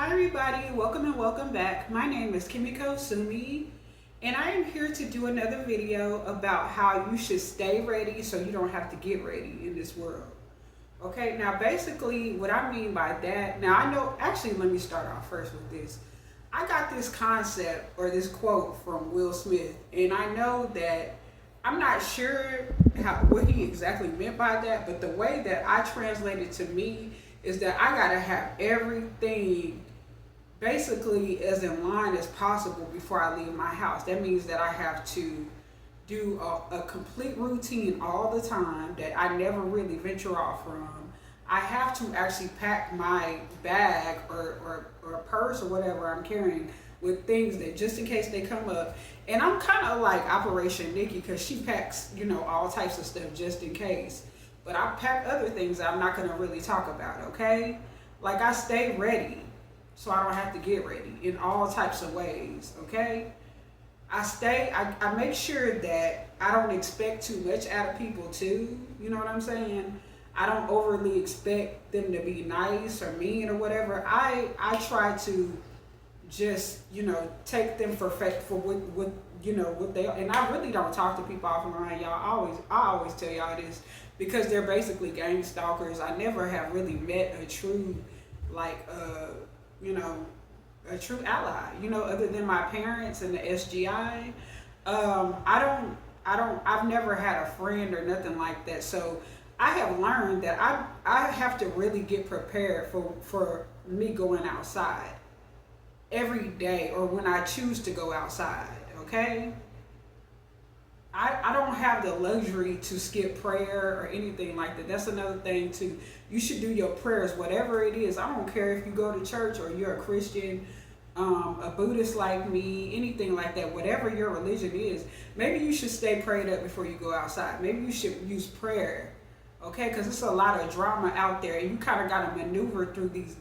Hi everybody, welcome and welcome back. My name is Kimiko Sumi and I am here to do another video about how you should stay ready so you don't have to get ready in this world. Okay, now basically what I mean by that, now I know, actually let me start off first with this. I got this concept or this quote from Will Smith, and I know that I'm not sure what he exactly meant by that, but the way that I translate it to me is that I gotta have everything basically as in line as possible before I leave my house. That means that I have to do a complete routine all the time that I never really venture off from. I have to actually pack my bag or purse or whatever I'm carrying with things that just in case they come up. And I'm kind of like Operation Nikki because she packs, all types of stuff just in case. But I pack other things that I'm not going to really talk about, okay? Like I stay ready so I don't have to get ready in all types of ways, okay? I make sure that I don't expect too much out of people too, you know what I'm saying? I don't overly expect them to be nice or mean or whatever. I try to just, take them for what they are. And I really don't talk to people offline, y'all. I always tell y'all this because they're basically gang stalkers. I never have really met a true, a true ally, other than my parents and the SGI. I've never had a friend or nothing like that. So I have learned that I have to really get prepared for me going outside every day or when I choose to go outside, okay? I don't have the luxury to skip prayer or anything like that. That's another thing too. You should do your prayers, whatever it is. I don't care if you go to church or you're a Christian, a Buddhist like me, anything like that, whatever your religion is. Maybe you should stay prayed up before you go outside. Maybe you should use prayer, okay? Because it's a lot of drama out there, and you kind of got to maneuver through these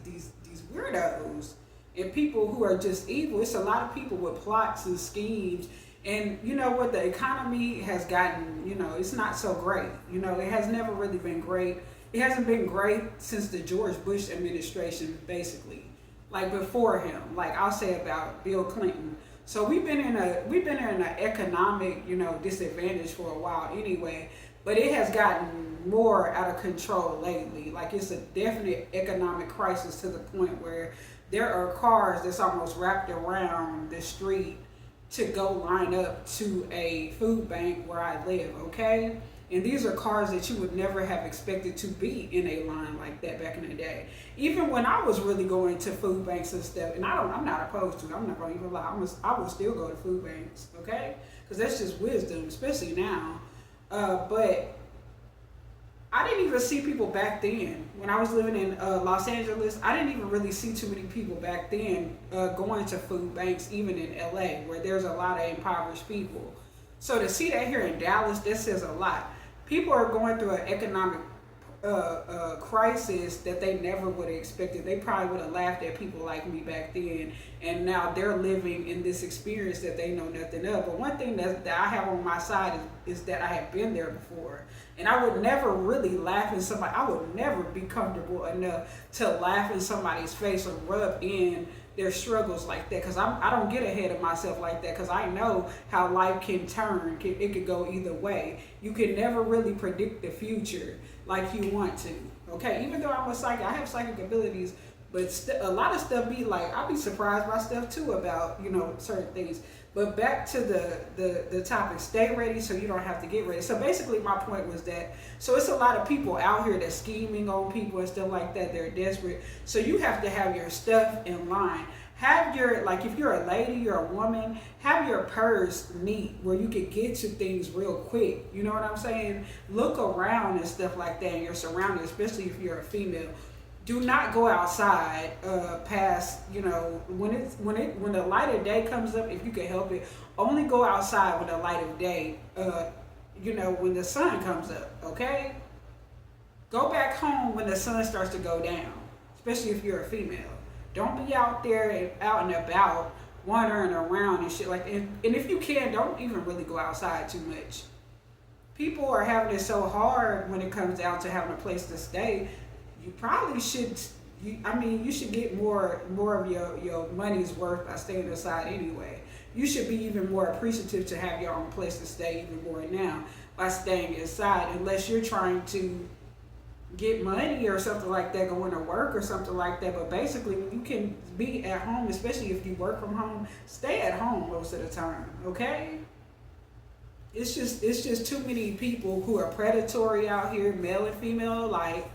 weirdos and people who are just evil. It's a lot of people with plots and schemes. And you know what? The economy has gotten, it's not so great. It has never really been great. It hasn't been great since the George Bush administration, basically. Like before him, like I'll say about Bill Clinton. So we've been in an economic, disadvantage for a while anyway. But it has gotten more out of control lately. Like it's a definite economic crisis to the point where there are cars that's almost wrapped around the street to go line up to a food bank where I live, okay? And these are cars that you would never have expected to be in a line like that back in the day. Even when I was really going to food banks and stuff, and I'm not opposed to it, I'm not gonna even lie, I would still go to food banks, okay? Because that's just wisdom, especially now. But I didn't even see people back then. When I was living in Los Angeles, I didn't even really see too many people back then going to food banks, even in LA, where there's a lot of impoverished people. So to see that here in Dallas, that says a lot. People are going through an economic crisis that they never would have expected. They probably would have laughed at people like me back then, and now they're living in this experience that they know nothing of. But one thing that I have on my side is that I have been there before, and I would never really laugh in somebody. I would never be comfortable enough to laugh in somebody's face or rub in their struggles like that, because I don't get ahead of myself like that, because I know how life can turn. It could go either way. You can never really predict the future like you want to, okay? Even though I'm a psychic, I have psychic abilities, but a lot of stuff be like, I'll be surprised by stuff too about, certain things. But back to the topic, stay ready so you don't have to get ready. So basically my point was that, so it's a lot of people out here that's scheming on people and stuff like that. They're desperate. So you have to have your stuff in line. Have your, if you're a lady, you're a woman, have your purse neat where you can get to things real quick. You know what I'm saying? Look around and stuff like that in your surroundings, especially if you're a female. Do not go outside past, when the light of day comes up, if you can help it. Only go outside when the light of day, when the sun comes up, okay? Go back home when the sun starts to go down, especially if you're a female. Don't be out there and out and about, wandering around and shit like that. And if you can, don't even really go outside too much. People are having it so hard when it comes down to having a place to stay. You probably should I mean, you should get more of your money's worth by staying inside anyway. You should be even more appreciative to have your own place to stay even more now by staying inside, unless you're trying to get money or something like that, going to work or something like that. But basically, when you can be at home, especially if you work from home, stay at home most of the time. Okay. It's just too many people who are predatory out here, male and female alike.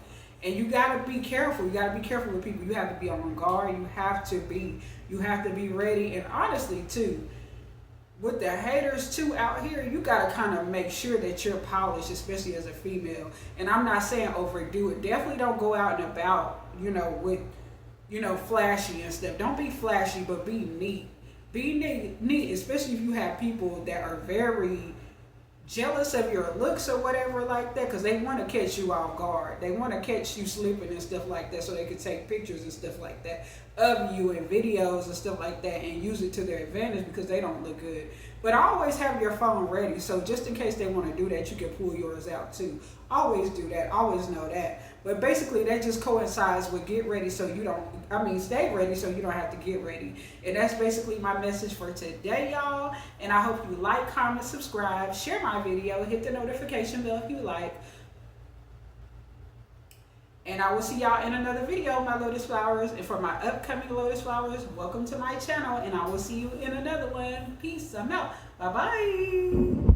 And you gotta be careful. You gotta be careful with people. You have to be on guard. You have to be ready. And honestly, too, with the haters too out here, you gotta kind of make sure that you're polished, especially as a female. And I'm not saying overdo it. Definitely don't go out and about, with, flashy and stuff. Don't be flashy, but be neat. Be neat, especially if you have people that are very jealous of your looks or whatever like that, because they want to catch you off guard. They want to catch you sleeping and stuff like that, so they can take pictures and stuff like that of you and videos and stuff like that and use it to their advantage because they don't look good. But always have your phone ready, so just in case they want to do that, you can pull yours out too. Always do that. Always know that. But basically, that just coincides with get ready so you don't, stay ready so you don't have to get ready. And that's basically my message for today, y'all. And I hope you like, comment, subscribe, share my video, hit the notification bell if you like. And I will see y'all in another video, my Lotus Flowers. And for my upcoming Lotus Flowers, welcome to my channel. And I will see you in another one. Peace. I'm out. Bye-bye.